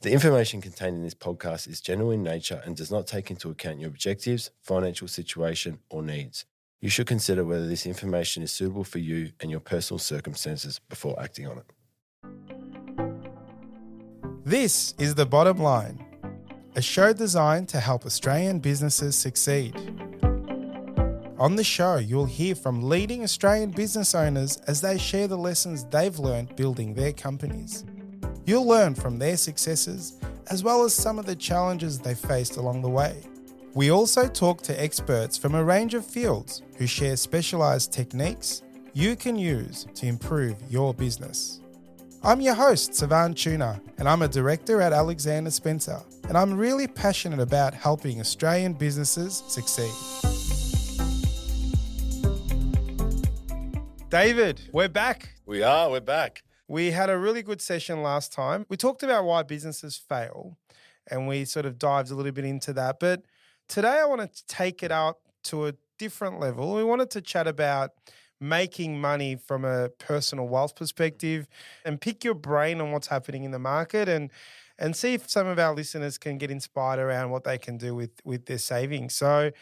The information contained in this podcast is general in nature and does not take into account your objectives, financial situation, or needs. You should consider whether this information is suitable for you and your personal circumstances before acting on it. This is The Bottom Line, a show designed to help Australian businesses succeed. On the show, you'll hear from leading Australian business owners as they share the lessons they've learned building their companies. You'll learn from their successes as well as some of the challenges they faced along the way. We also talk to experts from a range of fields who share specialised techniques you can use to improve your business. I'm your host, Sevan, and I'm a director at Alexander Spencer, and I'm really passionate about helping Australian businesses succeed. David, we're back. We're back. We had a really good session last time. We talked about why businesses fail, and we sort of dived a little bit into that. But today I want to take it up to a different level. We wanted to chat about making money from a personal wealth perspective and pick your brain on what's happening in the market and see if some of our listeners can get inspired around what they can do with their savings. So do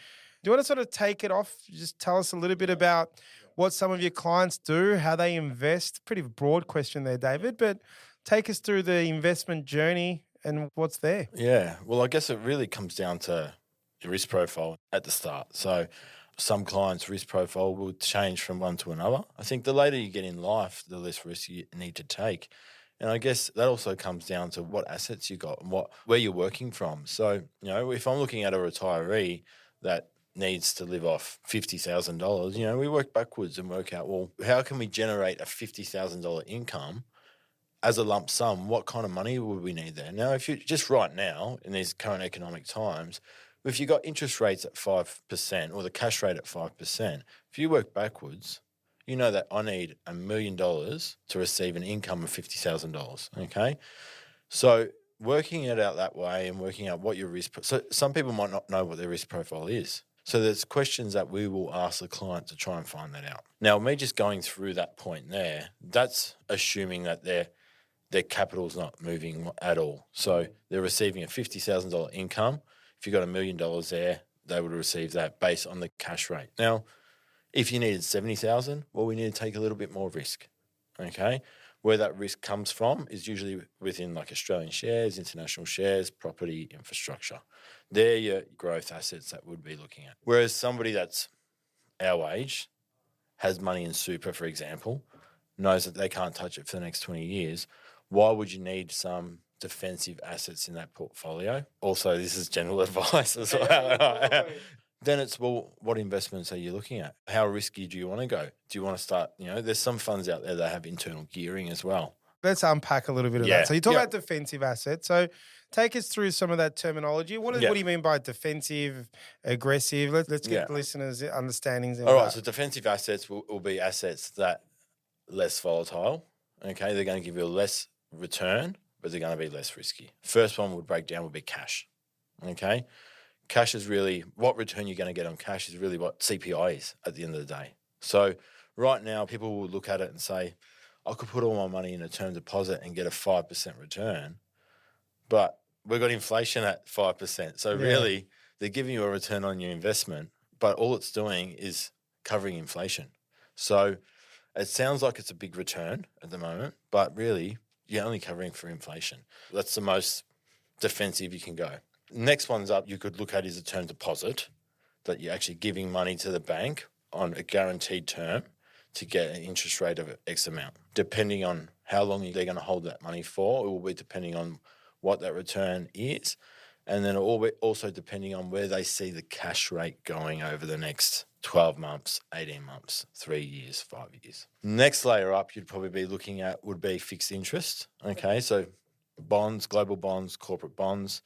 you want to sort of take it off? Just tell us a little bit about what some of your clients do, how they invest. Pretty broad question there, David, but take us through the investment journey and what's there. Yeah, well, I guess it really comes down to your risk profile at the start. So some clients' risk profile will change from one to another. I think the later you get in life, the less risk you need to take. And I guess that also comes down to what assets you got and where you're working from. So, if I'm looking at a retiree that needs to live off $50,000, we work backwards and work out, well, how can we generate a $50,000 income as a lump sum? What kind of money would we need there? Now, if you just right now in these current economic times, if you got interest rates at 5% or the cash rate at 5%, if you work backwards, you know that I need $1 million to receive an income of $50,000, okay? So working it out that way and working out what your risk... So some people might not know what their risk profile is. So there's questions that we will ask the client to try and find that out. Now, me just going through that point there, that's assuming that their capital's not moving at all. So they're receiving a $50,000 income. If you got $1 million there, they would receive that based on the cash rate. Now, if you needed $70,000, well, we need to take a little bit more risk, okay? Where that risk comes from is usually within like Australian shares, international shares, property, infrastructure. They're your growth assets that we'd be looking at. Whereas somebody that's our age, has money in super, for example, knows that they can't touch it for the next 20 years, why would you need some defensive assets in that portfolio? Also, this is general advice as well. Then it's, well, what investments are you looking at? How risky do you want to go? Do you want to start, there's some funds out there that have internal gearing as well. Let's unpack a little bit of that. So you talk about defensive assets. So take us through some of that terminology. What do you mean by defensive, aggressive? Let's get the listeners' understandings. All right, so defensive assets will be assets that less volatile, okay? They're going to give you a less return, but they're going to be less risky. First one would be cash, okay? Cash is really, what return you're going to get on cash is really what CPI is at the end of the day. So right now, people will look at it and say, I could put all my money in a term deposit and get a 5% return, but we've got inflation at 5%. So really, they're giving you a return on your investment, but all it's doing is covering inflation. So it sounds like it's a big return at the moment, but really, you're only covering for inflation. That's the most defensive you can go. Next one's up you could look at is a term deposit, that you're actually giving money to the bank on a guaranteed term to get an interest rate of X amount. Depending on how long they're going to hold that money for, it will be depending on what that return is, and then it will be also depending on where they see the cash rate going over the next 12 months, 18 months, 3 years, 5 years. Next layer up you'd probably be looking at would be fixed interest, okay? So bonds, global bonds, corporate bonds,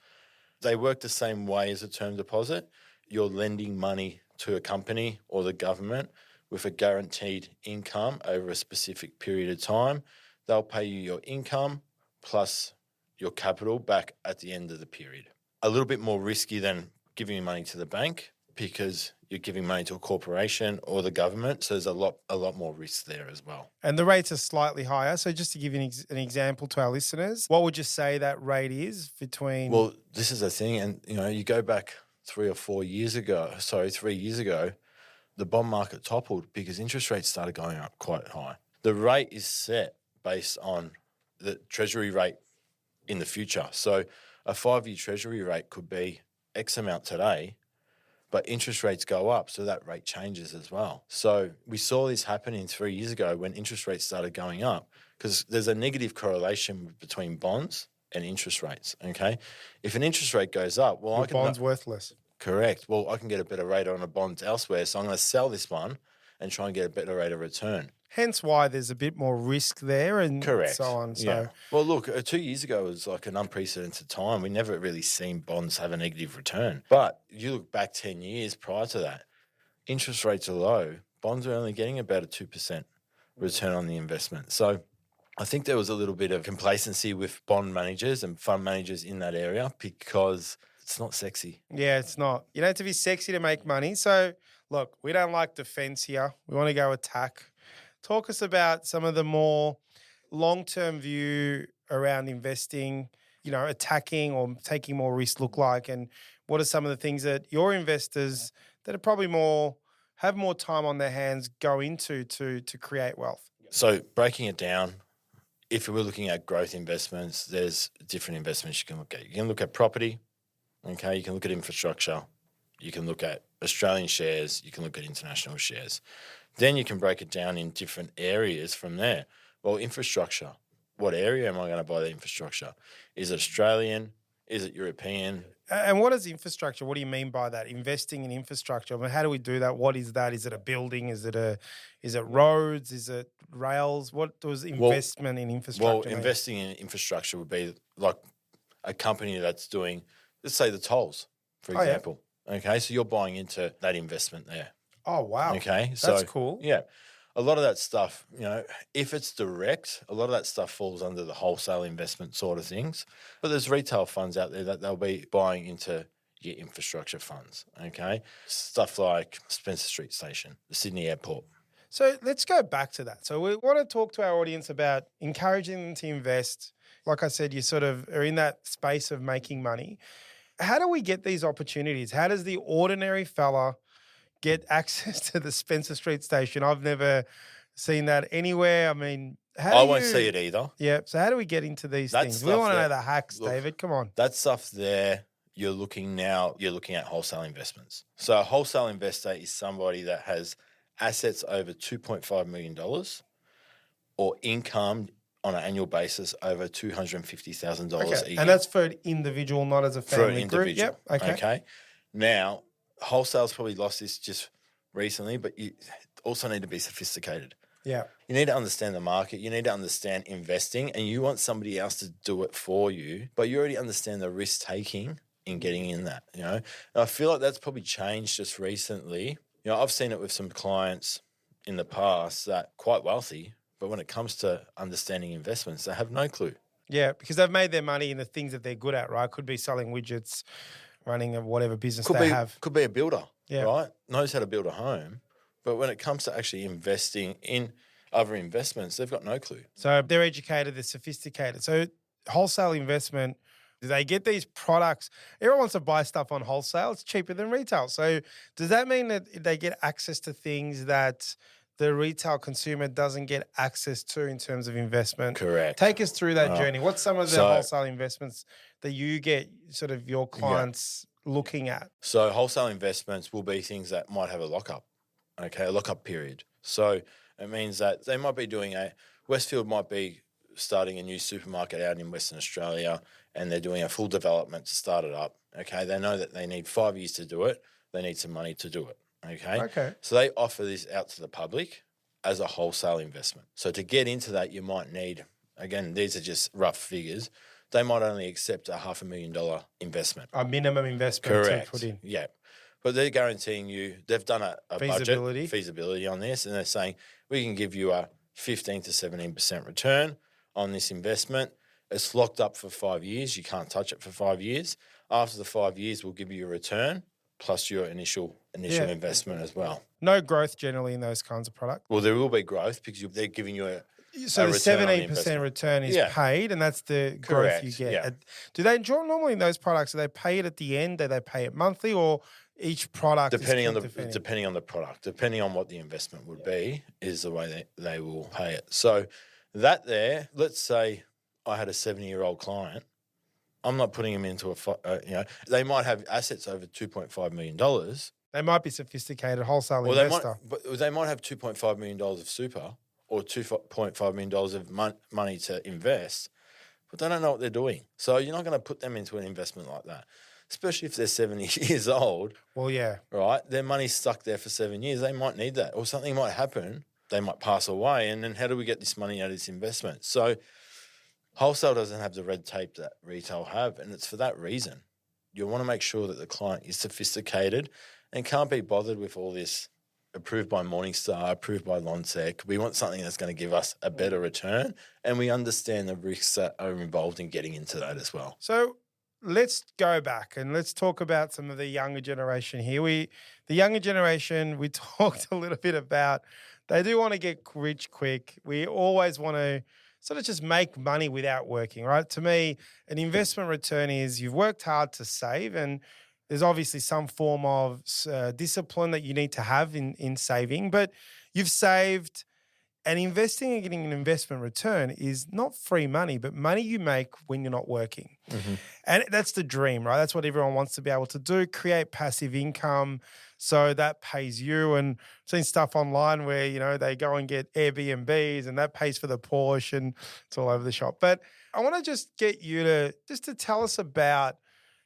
they work the same way as a term deposit. You're lending money to a company or the government with a guaranteed income over a specific period of time. They'll pay you your income plus your capital back at the end of the period. A little bit more risky than giving money to the bank because you're giving money to a corporation or the government. So there's a lot more risk there as well. And the rates are slightly higher. So just to give you an example to our listeners, what would you say that rate is between? Well, this is the thing. And, you go back 3 years ago, the bond market toppled because interest rates started going up quite high. The rate is set based on the treasury rate in the future. So a 5-year treasury rate could be X amount today, but interest rates go up, so that rate changes as well. So we saw this happening 3 years ago when interest rates started going up because there's a negative correlation between bonds and interest rates, okay? If an interest rate goes up, well, bond's worthless. Correct. Well, I can get a better rate on a bond elsewhere, so I'm going to sell this one and try and get a better rate of return. Hence why there's a bit more risk there and Correct. so on. So. Yeah. Well, look, 2 years ago was like an unprecedented time. We never really seen bonds have a negative return. But you look back 10 years prior to that, interest rates are low. Bonds are only getting about a 2% return on the investment. So I think there was a little bit of complacency with bond managers and fund managers in that area because it's not sexy. Yeah, it's not. You don't have to be sexy to make money. So, look, we don't like defense here. We want to go attack. Talk us about some of the more long-term view around investing, attacking or taking more risk look like, and what are some of the things that your investors that are probably have more time on their hands go into to create wealth? So breaking it down, if we're looking at growth investments, there's different investments you can look at. You can look at property, okay? You can look at infrastructure. You can look at Australian shares. You can look at international shares. Then you can break it down in different areas from there. Well, infrastructure. What area am I going to buy the infrastructure? Is it Australian? Is it European? And what is infrastructure? What do you mean by that? Investing in infrastructure. I mean, how do we do that? What is that? Is it a building? Is it roads? Is it rails? What does investment in infrastructure mean? Investing in infrastructure would be like a company that's doing, let's say, the tolls, for example. Yeah. Okay, so you're buying into that investment there. Oh, wow. Okay. That's cool. Yeah. A lot of that stuff, if it's direct, a lot of that stuff falls under the wholesale investment sort of things. But there's retail funds out there that they'll be buying into your infrastructure funds, okay? Stuff like Spencer Street Station, the Sydney Airport. So let's go back to that. So we want to talk to our audience about encouraging them to invest. Like I said, you sort of are in that space of making money. How do we get these opportunities? How does the ordinary fella get access to the Spencer Street Station? I've never seen that anywhere. I mean, I won't see it either. Yeah. So how do we get into these things? We want to know the hacks, David. Come on. That stuff there, you're looking at wholesale investments. So a wholesale investor is somebody that has assets over $2.5 million or income on an annual basis over $250,000 a year. And that's for an individual, not as a family for an individual. Group. Yep. Okay. Now, wholesale's probably lost this just recently, but you also need to be sophisticated. Yeah. You need to understand the market. You need to understand investing, and you want somebody else to do it for you, but you already understand the risk taking in getting in that, And I feel like that's probably changed just recently. I've seen it with some clients in the past that are quite wealthy, but when it comes to understanding investments, they have no clue. Yeah, because they've made their money in the things that they're good at, right? Could be selling widgets, running a whatever business have. Could be a builder, right? Knows how to build a home. But when it comes to actually investing in other investments, they've got no clue. So they're educated, they're sophisticated. So wholesale investment, they get these products. Everyone wants to buy stuff on wholesale. It's cheaper than retail. So does that mean that they get access to things that the retail consumer doesn't get access to in terms of investment? Correct. Take us through that journey. What's some of the wholesale investments that you get sort of your clients looking at? So wholesale investments will be things that might have a lockup, a lockup period. So it means that they might be Westfield might be starting a new supermarket out in Western Australia and they're doing a full development to start it up, They know that they need 5 years to do it. They need some money to do it. Okay. So they offer this out to the public as a wholesale investment. So to get into that, you might need, again, these are just rough figures. They might only accept a $500,000 investment. A minimum investment Correct. to put in. Yeah. But they're guaranteeing you, they've done a feasibility on this, and they're saying we can give you a 15 to 17% return on this investment. It's locked up for 5 years. You can't touch it for 5 years. After the 5 years, we'll give you a return plus your initial Yeah. investment as well. No growth generally in those kinds of products. Well, there will be growth because they're giving you a So the return on the 17% investment. return is Yeah. paid, and that's the growth you Correct, get. yeah. Do they normally in those products? Do they pay it at the end? Do they pay it monthly, or each product depending is on the kept defending? depending on the product, depending on what the investment would be, is the way they will pay it. So that there, let's say I had a 70-year-old client. I'm not putting them into they might have assets over $2.5 million. They might be sophisticated wholesale Or investor. they might have $2.5 million of super or $2.5 million of money to invest, but they don't know what they're doing. So you're not going to put them into an investment like that, especially if they're 70 years old. Well, yeah. Right? Their money's stuck there for 7 years. They might need that, or something might happen. They might pass away, and then how do we get this money out of this investment? So wholesale doesn't have the red tape that retail have, and it's for that reason. You want to make sure that the client is sophisticated and can't be bothered with all this approved by Morningstar, approved by Lonsec. We want something that's going to give us a better return, and we understand the risks that are involved in getting into that as well. So let's go back and let's talk about some of the younger generation here. The younger generation, we talked a little bit about, they do want to get rich quick. We always want to sort of just make money without working, right? To me, an investment return is you've worked hard to save, and there's obviously some form of discipline that you need to have in saving, but you've saved, and investing and getting an investment return is not free money, but money you make when you're not working. Mm-hmm. And that's the dream, right? That's what everyone wants to be able to do, create passive income so that pays you. And I've seen stuff online where, they go and get Airbnbs and that pays for the Porsche, and it's all over the shop. But I want to just get you to tell us about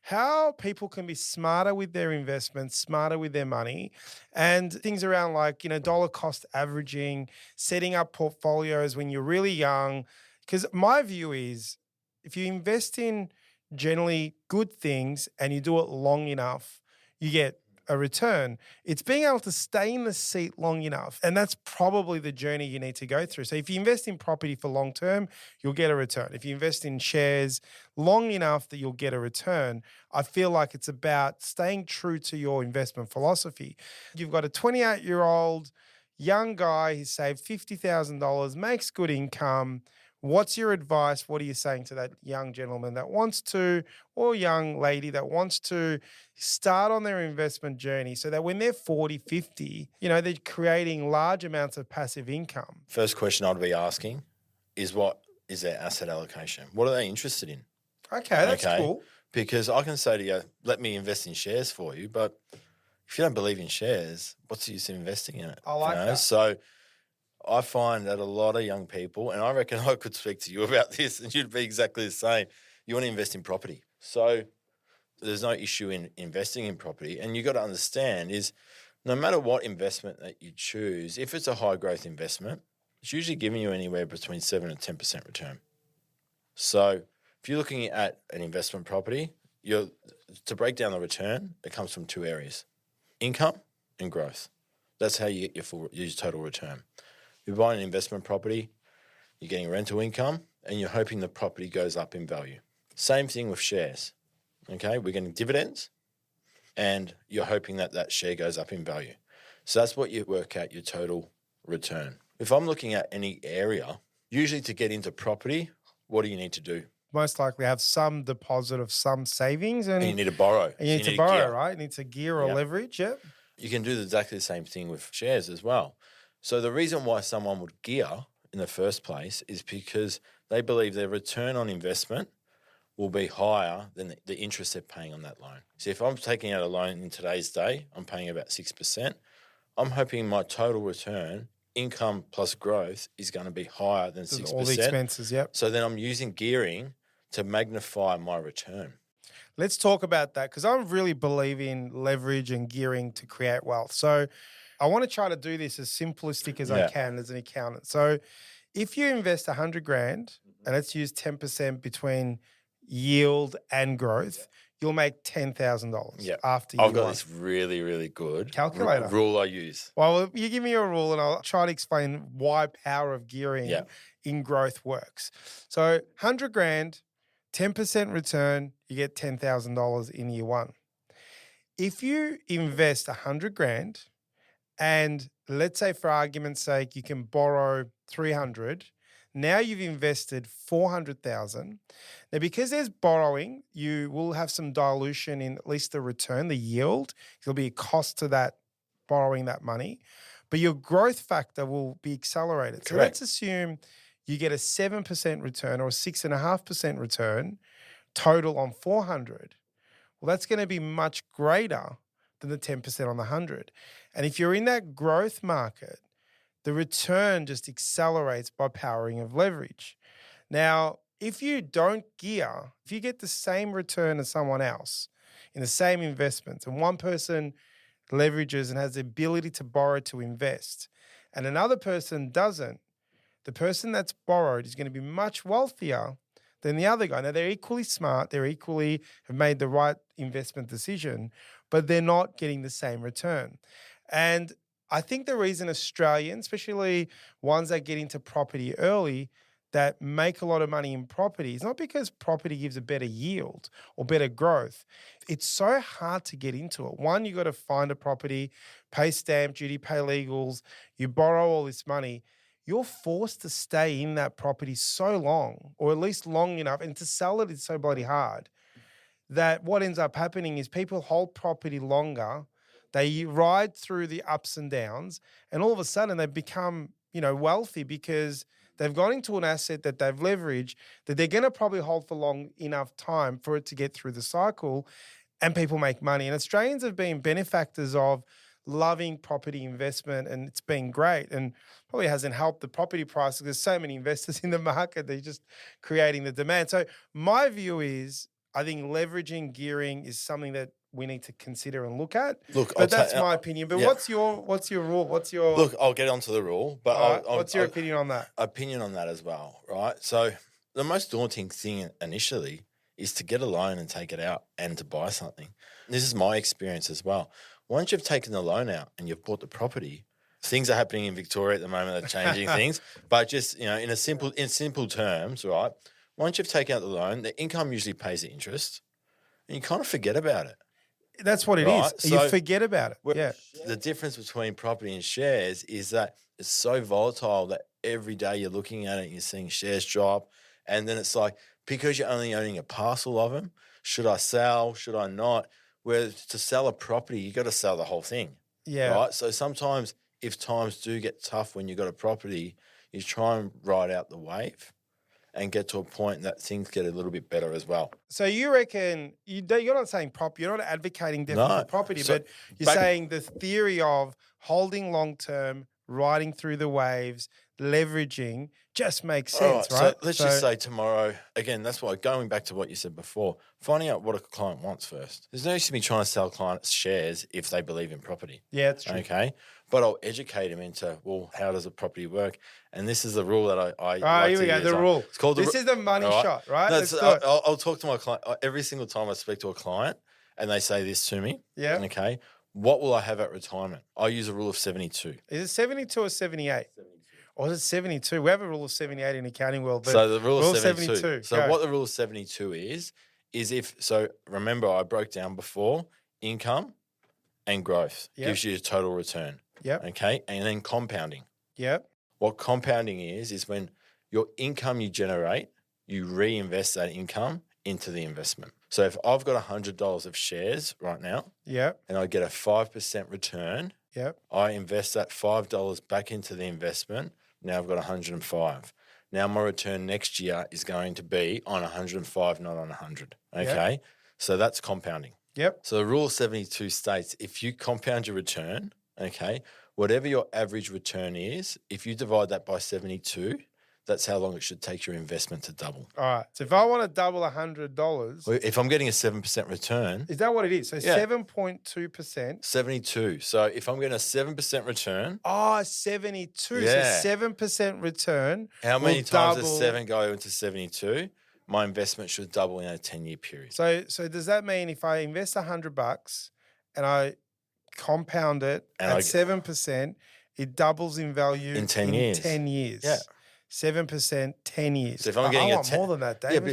how people can be smarter with their investments, smarter with their money, and things around like, dollar cost averaging, setting up portfolios when you're really young. Because my view is if you invest in generally good things and you do it long enough, you get a return. It's being able to stay in the seat long enough. And that's probably the journey you need to go through. So if you invest in property for long term, you'll get a return. If you invest in shares long enough that you'll get a return, I feel like it's about staying true to your investment philosophy. You've got a 28-year-old young guy who saved $50,000, makes good income. What's your advice? What are you saying to that young gentleman that wants to, or young lady that wants to start on their investment journey so that when they're 40, 50, they're creating large amounts of passive income? First question I'd be asking is, what is their asset allocation? What are they interested in? Okay, that's cool. Because I can say to you, let me invest in shares for you, but if you don't believe in shares, what's the use of investing in it? I like that. So I find that a lot of young people, and I reckon I could speak to you about this and you'd be exactly the same, you want to invest in property. So there's no issue in investing in property. And you got to understand is no matter what investment that you choose, if it's a high growth investment, it's usually giving you anywhere between 7 and 10% return. So if you're looking at an investment property, to break down the return, it comes from two areas: income and growth. That's how you get your total return. You're buying an investment property, you're getting rental income, and you're hoping the property goes up in value. Same thing with shares. Okay, we're getting dividends, and you're hoping that share goes up in value. So that's what you work out your total return. If I'm looking at any area, usually to get into property, what do you need to do? Most likely have some deposit of some savings, and you need to borrow. And you need to borrow, right? You need to gear or leverage, yep. You can do exactly the same thing with shares as well. So the reason why someone would gear in the first place is because they believe their return on investment will be higher than the interest they're paying on that loan. So if I'm taking out a loan in today's day, I'm paying about 6%. I'm hoping my total return, income plus growth, is going to be higher than 6%. All the expenses, yep. So then I'm using gearing to magnify my return. Let's talk about that, because I really believe in leverage and gearing to create wealth. So I want to try to do this as simplistic as I can as an accountant. So if you invest 100 grand, and let's use 10% between yield and growth, you'll make $10,000 after year I've got one. this really, really good calculator rule I use. Well, you give me a rule and I'll try to explain why power of gearing in growth works. So 100 grand, 10% return, you get $10,000 in year one. if you invest 100 grand and let's say for argument's sake, you can borrow 300, now you've invested 400,000. Now, because there's borrowing, you will have some dilution in at least the return, the yield. There'll be a cost to that borrowing that money, but your growth factor will be accelerated. So let's assume you get a 7% return or a 6.5% return total on 400. Well, that's going to be much greater than the 10% on the 100. And if you're in that growth market, the return just accelerates by powering of leverage. Now, if you don't gear, if you get the same return as someone else in the same investments, and one person leverages and has the ability to borrow to invest, and another person doesn't, the person that's borrowed is going to be much wealthier than the other guy. Now, they're equally smart. They're equally have made the right investment decision, but they're not getting the same return. And I think the reason Australians, especially ones that get into property early, that make a lot of money in property, is not because property gives a better yield or better growth. It's so hard to get into it. One, you got to find a property, pay stamp duty, pay legals, you borrow all this money. You're forced to stay in that property so long, or at least long enough, and to sell it is so bloody hard, that what ends up happening is people hold property longer, they ride through the ups and downs, and all of a sudden they become, wealthy because they've gone into an asset that they've leveraged that they're going to probably hold for long enough time for it to get through the cycle, and people make money. And Australians have been benefactors of loving property investment, and it's been great, and probably hasn't helped the property price because there's so many investors in the market, they're just creating the demand. So my view is, I think leveraging, gearing is something that we need to consider and look at. But that's my opinion. But what's your rule? Look, I'll get onto the rule, but what's your opinion on that? Opinion on that as well, right? So the most daunting thing initially is to get a loan and take it out and to buy something. This is my experience as well. Once you've taken the loan out and you've bought the property, things are happening in Victoria at the moment that are changing things. But just, in simple terms, right? Once you've taken out the loan, the income usually pays the interest, and you kind of forget about it. That's what it is. So you forget about it. Yeah. The difference between property and shares is that it's so volatile that every day you're looking at it and you're seeing shares drop. And then it's like, because you're only owning a parcel of them, should I sell? Should I not? Where to sell a property, you got to sell the whole thing. Yeah. Right. So sometimes if times do get tough when you've got a property, you try and ride out the wave and get to a point that things get a little bit better as well. So you reckon, you're not saying property, you're not advocating definitely for property, but you're saying the theory of holding long-term, riding through the waves, leveraging just makes sense, right? So let's just say tomorrow, again, that's why, going back to what you said before, finding out what a client wants first. There's no use to me trying to sell clients shares if they believe in property. Yeah, that's true. Okay? But I'll educate them into, well, how does a property work? And this is the rule that I like here we go, the rule. It's called this is the money shot, right? No, I'll talk to my client every single time I speak to a client and they say this to me. Yeah. Okay? What will I have at retirement? I use a rule of 72. Is it 72 or 78? 72. Or is it 72? We have a rule of 78 in the accounting world. But so the rule of 72. So what the rule of 72 is remember I broke down before, income and growth gives you a total return. Yep. Okay? And then compounding. Yep. What compounding is when your income you generate, you reinvest that income into the investment. So if I've got $100 of shares right now, and I get a 5% return, I invest that $5 back into the investment. Now I've got 105. Now my return next year is going to be on 105, not on 100. Okay, so that's compounding. Yep. So the rule of 72 states if you compound your return, whatever your average return is, if you divide that by 72. That's how long it should take your investment to double. All right. So if I want to double $100... If I'm getting a 7% return... Is that what it is? So 7.2%. 72. So if I'm getting a 7% return... 72. Yeah. So 7% return. How many times does 7 go into 72? My investment should double in a 10-year period. So does that mean if I invest $100 and I compound it at 7%, it doubles in value in 10 years? 10 years. Yeah. 7%, 10 years. So if I'm getting I want more than that, David. Yeah, but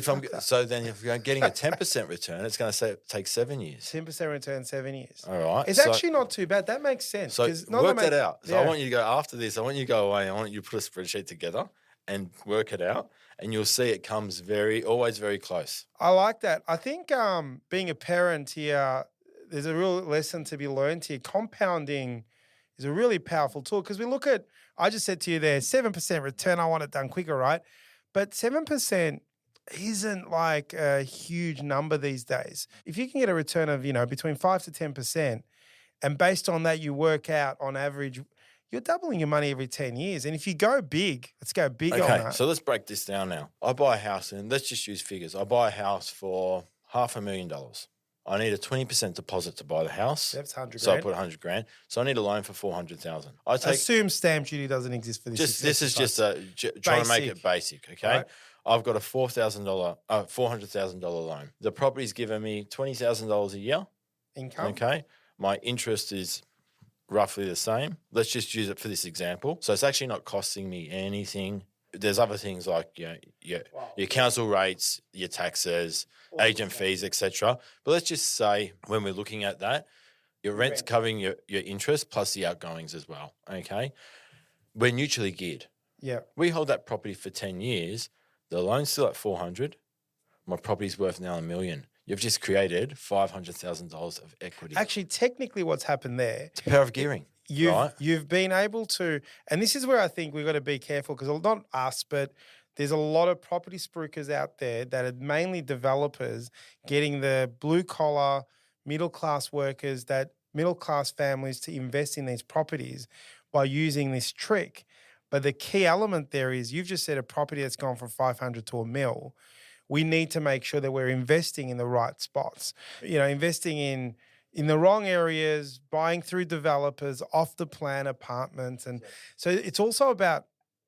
if you're getting a 10% return, it's going to take 7 years. 10% return, 7 years. All right. It's actually not too bad. That makes sense. So work that out. So I want you to go after this. I want you to go away. I want you to put a spreadsheet together and work it out, and you'll see it comes always very close. I like that. I think being a parent here, there's a real lesson to be learned here. Compounding is a really powerful tool because we look at, I just said to you there, 7% return, I want it done quicker, right? But 7% isn't like a huge number these days. If you can get a return of, between 5 to 10%, and based on that, you work out on average, you're doubling your money every 10 years. And if you go big, let's go big on that. Okay, so let's break this down now. I buy a house, and let's just use figures. I buy a house for $500,000. I need a 20% deposit to buy the house. That's 100 grand. So I put 100 grand. So I need a loan for 400,000. Assume stamp duty doesn't exist for this. This is just trying to make it basic, okay? Right. I've got a $400,000 loan. The property's given me $20,000 a year. Income. Okay. My interest is roughly the same. Let's just use it for this example. So it's actually not costing me anything. There's other things like your council rates, your taxes, agent fees, etc. But let's just say when we're looking at that, your rent's covering your interest plus the outgoings as well. Okay, we're neutrally geared. Yeah, we hold that property for 10 years. The loan's still at 400. My property's worth now $1 million. You've just created $500,000 of equity. Actually, technically, what's happened there? It's the power of gearing. You've been able to, and this is where I think we've got to be careful because not us, but there's a lot of property spruikers out there that are mainly developers getting the blue collar, middle class workers, that middle class families to invest in these properties by using this trick. But the key element there is you've just said a property that's gone from 500 to $1 million. We need to make sure that we're investing in the right spots. Investing in the wrong areas, buying through developers, off the plan apartments. And so it's also about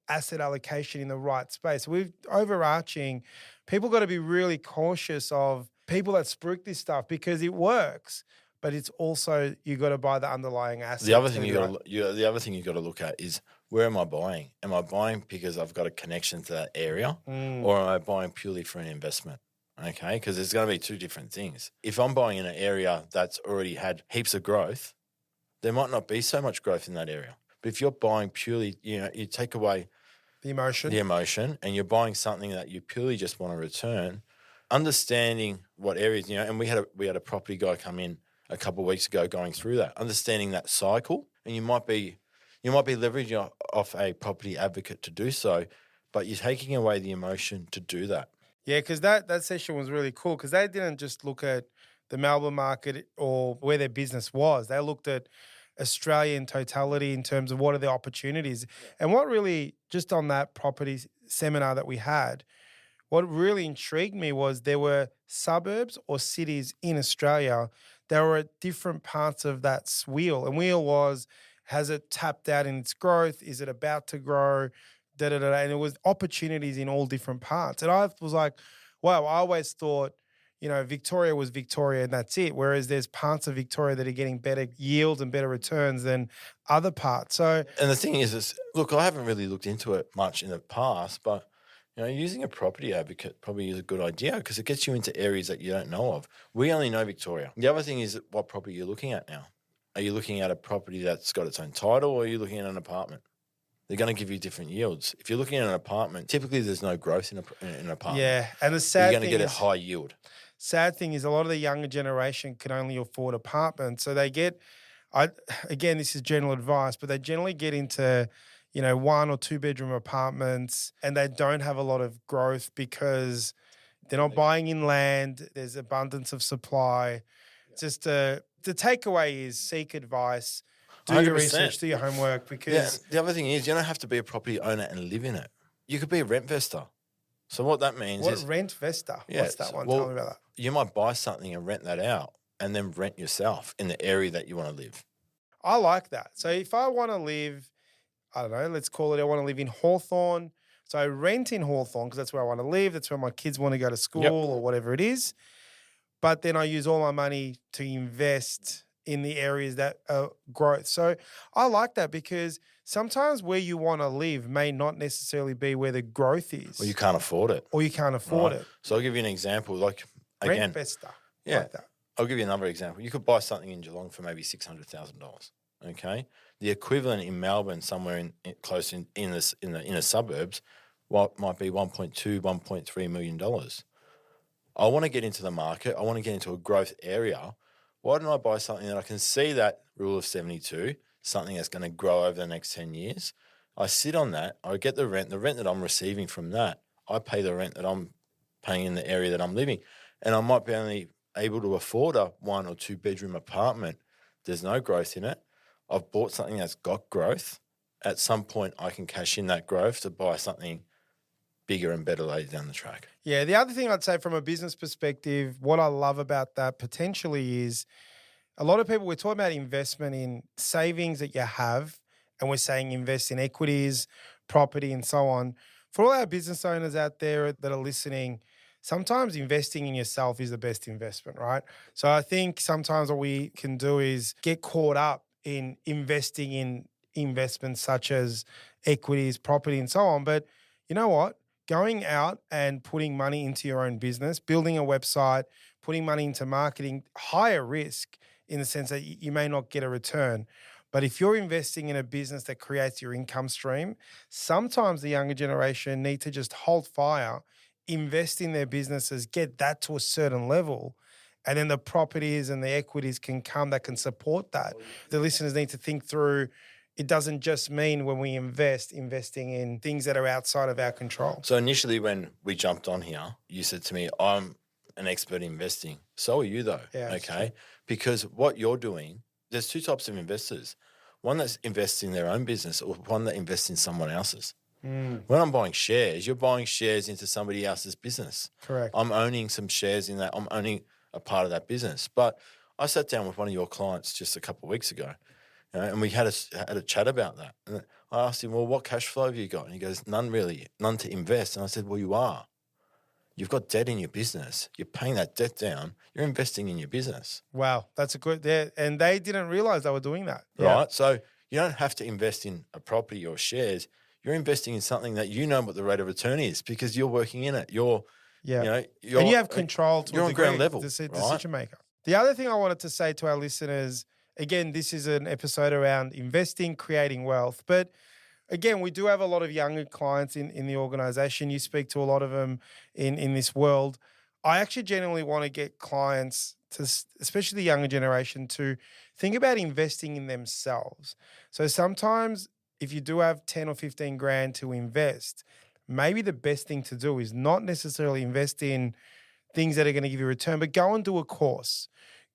asset allocation in the right space. Overarching, people got to be really cautious of people that spruik this stuff because it works, but it's also you got to buy the underlying asset. The other thing you got to look at is where am I buying? Am I buying because I've got a connection to that area, or am I buying purely for an investment? Okay, because there's going to be two different things. If I'm buying in an area that's already had heaps of growth, there might not be so much growth in that area. But if you're buying purely, you take away the emotion, and you're buying something that you purely just want to return, understanding what areas, and we had a property guy come in a couple of weeks ago going through that, understanding that cycle, and you might be leveraging off a property advocate to do so, but you're taking away the emotion to do that. Yeah, because that session was really cool because they didn't just look at the Melbourne market or where their business was. They looked at Australian totality in terms of what are the opportunities. And what really, just on that property seminar that we had, what really intrigued me was there were suburbs or cities in Australia that were at different parts of that wheel. And wheel was, has it tapped out in its growth? Is it about to grow? And it was opportunities in all different parts. And I was like, wow, I always thought, Victoria was Victoria and that's it. Whereas there's parts of Victoria that are getting better yields and better returns than other parts. So, and the thing is, look, I haven't really looked into it much in the past, but using a property advocate probably is a good idea because it gets you into areas that you don't know of. We only know Victoria. The other thing is what property you're looking at now. Are you looking at a property that's got its own title or are you looking at an apartment? They're going to give you different yields. If you're looking at an apartment, typically there's no growth in an apartment. Yeah, and the sad thing you're going to get a high yield. Sad thing is a lot of the younger generation can only afford apartments. So they get, again, this is general advice, but they generally get into, 1 or 2 bedroom apartments and they don't have a lot of growth because they're not buying in land. There's abundance of supply. Just the takeaway is seek advice. Do 100%. Your research, do your homework because... the other thing is you don't have to be a property owner and live in it. You could be a rent investor. So what that means is... What rent investor? What's that one? Tell me about that. You might buy something and rent that out and then rent yourself in the area that you want to live. I like that. So if I want to live, I don't know, let's call it I want to live in Hawthorne. So I rent in Hawthorne because that's where I want to live. That's where my kids want to go to school or whatever it is. But then I use all my money to invest in the areas that are growth. So I like that because sometimes where you want to live may not necessarily be where the growth is. Or you can't afford it. Or you can't afford it. So I'll give you an example. Like, again, Rent-fester. yeah, Like that. I'll give you another example. You could buy something in Geelong for maybe $600,000. Okay, the equivalent in Melbourne, somewhere close in the inner suburbs, might be $1.3 million. I want to get into the market. I want to get into a growth area. Why don't I buy something that I can see that rule of 72, something that's going to grow over the next 10 years? I sit on that. I get the rent that I'm receiving from that. I pay the rent that I'm paying in the area that I'm living. And I might be only able to afford a 1 or 2 bedroom apartment. There's no growth in it. I've bought something that's got growth. At some point, I can cash in that growth to buy something bigger and better later down the track. Yeah, the other thing I'd say from a business perspective, what I love about that potentially is a lot of people, we're talking about investment in savings that you have, and we're saying invest in equities, property, and so on. For all our business owners out there that are listening, sometimes investing in yourself is the best investment, right? So I think sometimes what we can do is get caught up in investing in investments such as equities, property, and so on. But you know what? Going out and putting money into your own business, building a website, putting money into marketing, higher risk in the sense that you may not get a return. But if you're investing in a business that creates your income stream, sometimes the younger generation need to just hold fire, invest in their businesses, get that to a certain level, and then the properties and the equities can come that can support that. The listeners need to think through, it doesn't just mean when we investing in things that are outside of our control. So initially when we jumped on here, you said to me, I'm an expert in investing. So are you though, okay? Because what you're doing, there's 2 types of investors. One that invests in their own business or one that invests in someone else's. When I'm buying shares, you're buying shares into somebody else's business. Correct. I'm owning some shares in that. I'm owning a part of that business. But I sat down with one of your clients just a couple of weeks ago, and we had a chat about that. And I asked him, well, what cash flow have you got? And he goes, none really, none to invest. And I said, well, you are. You've got debt in your business. You're paying that debt down. You're investing in your business. Wow, that's a good, and they didn't realize they were doing that. Right? So you don't have to invest in a property or shares. You're investing in something that you know what the rate of return is because you're working in it. And you have control to you're a on degree, ground level, decision maker. The other thing I wanted to say to our listeners, again, this is an episode around investing, creating wealth, but again, we do have a lot of younger clients in the organization. You speak to a lot of them in this world. I actually genuinely want to get clients, especially the younger generation, to think about investing in themselves. So sometimes if you do have 10 or 15 grand to invest, maybe the best thing to do is not necessarily invest in things that are going to give you a return, but go and do a course.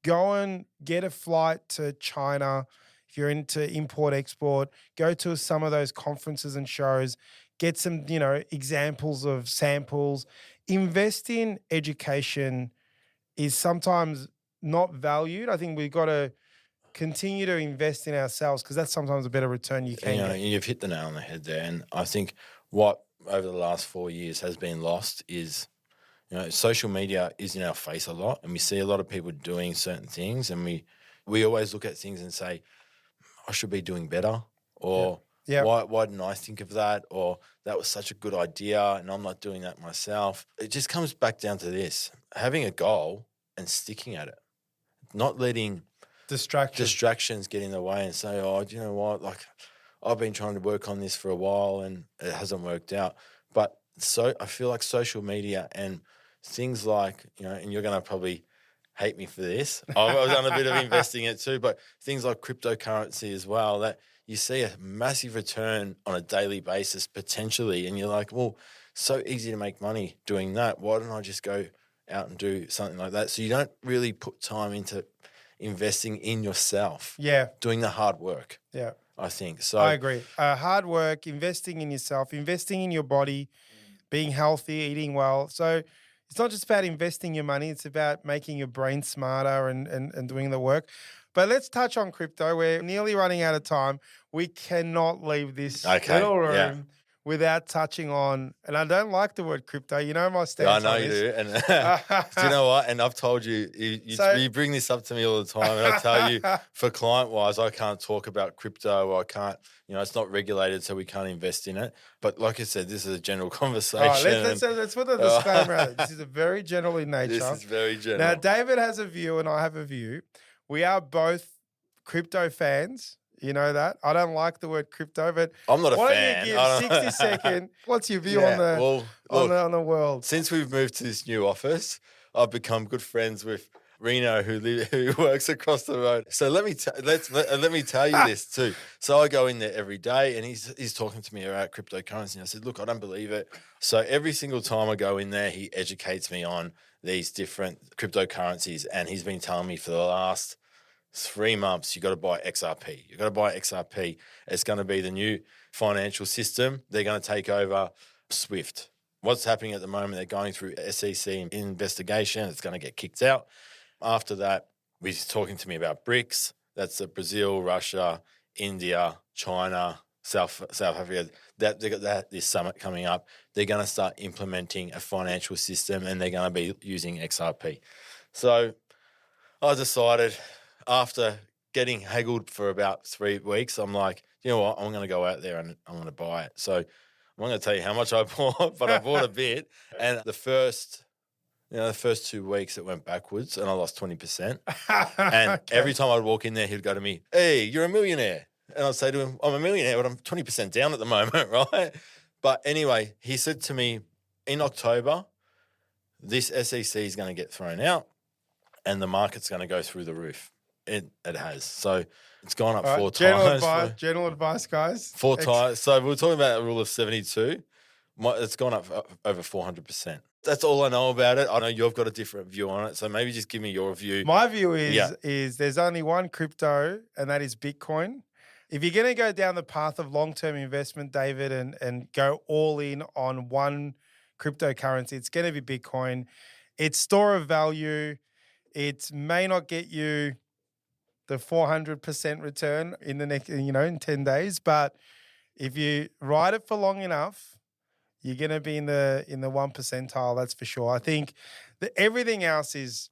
Go and get a flight to China. If you're into import export, go to some of those conferences and shows, get some, examples of samples. Invest in education is sometimes not valued. I think we've got to continue to invest in ourselves because that's sometimes a better return you can get. You've hit the nail on the head there. And I think what over the last 4 years has been lost is, social media is in our face a lot, and we see a lot of people doing certain things, and we always look at things and say, I should be doing better, or why didn't I think of that, or that was such a good idea and I'm not doing that myself. It just comes back down to this, having a goal and sticking at it, not letting distractions get in the way and say, oh, do you know what, like I've been trying to work on this for a while and it hasn't worked out. But so I feel like social media and things like, and you're going to probably hate me for this. I've done a bit of investing in it too, but things like cryptocurrency as well, that you see a massive return on a daily basis potentially, and you're like, well, so easy to make money doing that. Why don't I just go out and do something like that? So you don't really put time into investing in yourself. Yeah. Doing the hard work. Yeah. I think. So I agree. Hard work, investing in yourself, investing in your body, being healthy, eating well. So it's not just about investing your money, it's about making your brain smarter and doing the work. But let's touch on crypto. We're nearly running out of time. We cannot leave this little room without touching on, and I don't like the word crypto. You know my Yeah, I stance know on you this. do. And do you know what? And I've told you, you bring this up to me all the time. And I tell you, for client-wise, I can't talk about crypto, or I can't, it's not regulated, so we can't invest in it. But like I said, this is a general conversation. All right, let's put a disclaimer out. This is a very general in nature. This is very general. Now, David has a view and I have a view. We are both crypto fans. You know that. I don't like the word crypto, but I'm not a why fan. don't you give 60 second? What's your view on the world? Since we've moved to this new office, I've become good friends with Reno, who works across the road. So let me tell you this too. So I go in there every day, and he's talking to me about cryptocurrency. And I said, look, I don't believe it. So every single time I go in there, he educates me on these different cryptocurrencies, and he's been telling me for the last 3 months, you got to buy XRP. You got to buy XRP. It's going to be the new financial system. They're going to take over SWIFT. What's happening at the moment? They're going through SEC investigation. It's going to get kicked out. After that, he's talking to me about BRICS. That's Brazil, Russia, India, China, South Africa. That they got this summit coming up. They're going to start implementing a financial system, and they're going to be using XRP. So I decided, after getting haggled for about 3 weeks, I'm like, you know what? I'm going to go out there and I'm going to buy it. So I'm not going to tell you how much I bought, but I bought a bit. And the first 2 weeks it went backwards, and I lost 20%. And every time I'd walk in there, he'd go to me, "Hey, you're a millionaire." And I'd say to him, "I'm a millionaire, but I'm 20% down at the moment," right? But anyway, he said to me, in October, this SEC is going to get thrown out and the market's going to go through the roof. It has. So it's gone up 4 times. General advice, guys. 4 times. So we were talking about a rule of 72. It's gone up over 400%. That's all I know about it. I know you've got a different view on it, so maybe just give me your view. My view is there's only one crypto, and that is Bitcoin. If you're going to go down the path of long-term investment, David, and go all in on one cryptocurrency, it's going to be Bitcoin. It's store of value. It may not get you the 400% return in the next, in 10 days, but if you ride it for long enough, you're going to be in the 1 percentile, that's for sure. I think that everything else is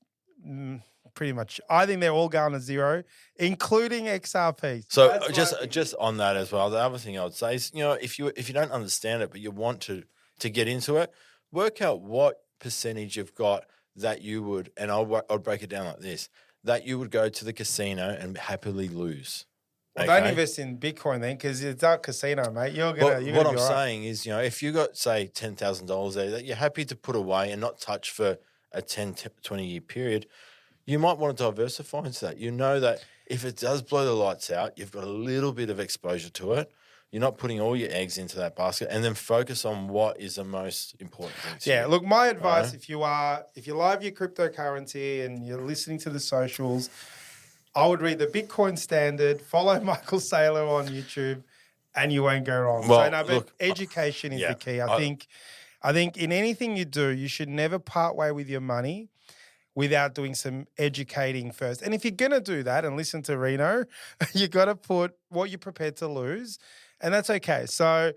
pretty much, I think they're all going to zero, including XRP. So just on that as well, the other thing I would say is, if you don't understand it, but you want to get into it, work out what percentage you've got that you would, and I'll break it down like this, that you would go to the casino and happily lose. Well, don't invest in Bitcoin then, because it's not casino, mate. What I'm saying is, if you got, say, $10,000 there that you're happy to put away and not touch for a 10, 20-year period, you might want to diversify into that. You know that if it does blow the lights out, you've got a little bit of exposure to it. You're not putting all your eggs into that basket, and then focus on what is the most important thing to you. Yeah, look, my advice, if you love your cryptocurrency and you're listening to the socials, I would read the Bitcoin Standard, follow Michael Saylor on YouTube, and you won't go wrong. But education is the key. I think in anything you do, you should never part way with your money without doing some educating first. And if you're going to do that and listen to Reno, you got to put what you're prepared to lose, and that's okay. So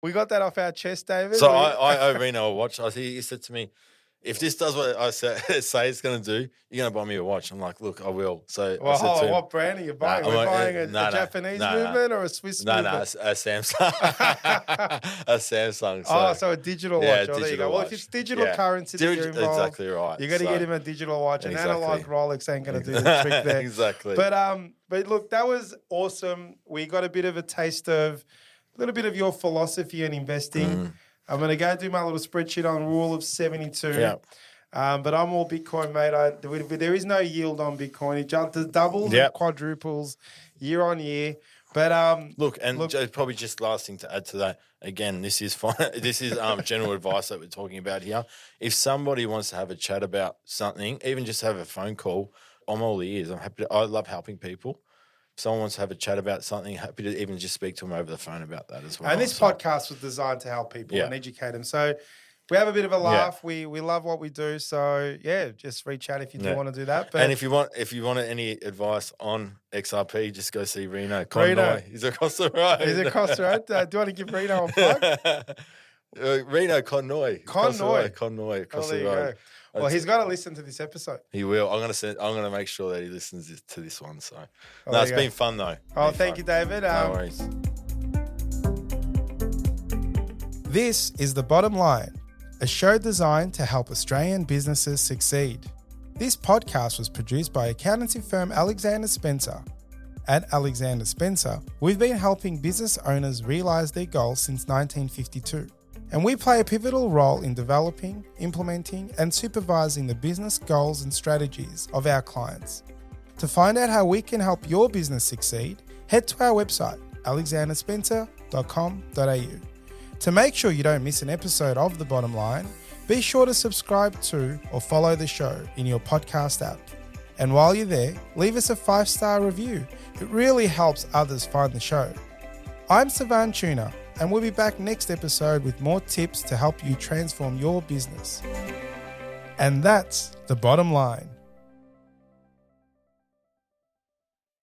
we got that off our chest, David. So I owe Reno a watch. I think he said to me, if this does what I say it's going to do, you're going to buy me a watch. I'm like, look, I will. So I said to him, what brand are you buying? We're buying a Japanese movement or a Swiss movement? No, a Samsung. A Samsung. So a digital watch. There you go. Well, if it's digital currency that you're involved, exactly right. You got to get him a digital watch. An analog Rolex ain't going to do the trick there. Exactly. But look, that was awesome. We got a bit of a taste of a little bit of your philosophy in investing. I'm going to go do my little spreadsheet on rule of 72. Yeah. But I'm all Bitcoin, mate. There is no yield on Bitcoin. It doubles and quadruples year on year. But look, probably just last thing to add to that. Again, this is fine. This is general advice that we're talking about here. If somebody wants to have a chat about something, even just have a phone call, I'm all ears. I'm happy. I love helping people. If someone wants to have a chat about something, happy to even just speak to them over the phone about that as well. And this podcast was designed to help people and educate them. So We have a bit of a laugh. We love what we do. So yeah, just reach out if you do want to do that. But and if you want any advice on XRP, just go see Reno Connoy. He's across the road. He's across the road. Do you want to give Reno a plug? Reno Connoy. Connoy across the road. Go. Well, he's got to listen to this episode. He will. I'm gonna make sure that he listens to this one. So it's been fun though. Thank you, David. No worries. This is The Bottom Line, a show designed to help Australian businesses succeed. This podcast was produced by accountancy firm Alexander Spencer. At Alexander Spencer, we've been helping business owners realise their goals since 1952. And we play a pivotal role in developing, implementing, and supervising the business goals and strategies of our clients. To find out how we can help your business succeed, head to our website, alexanderspencer.com.au. To make sure you don't miss an episode of The Bottom Line, be sure to subscribe to or follow the show in your podcast app. And while you're there, leave us a 5-star review. It really helps others find the show. I'm Sevan Tuna, and we'll be back next episode with more tips to help you transform your business. And that's The Bottom Line.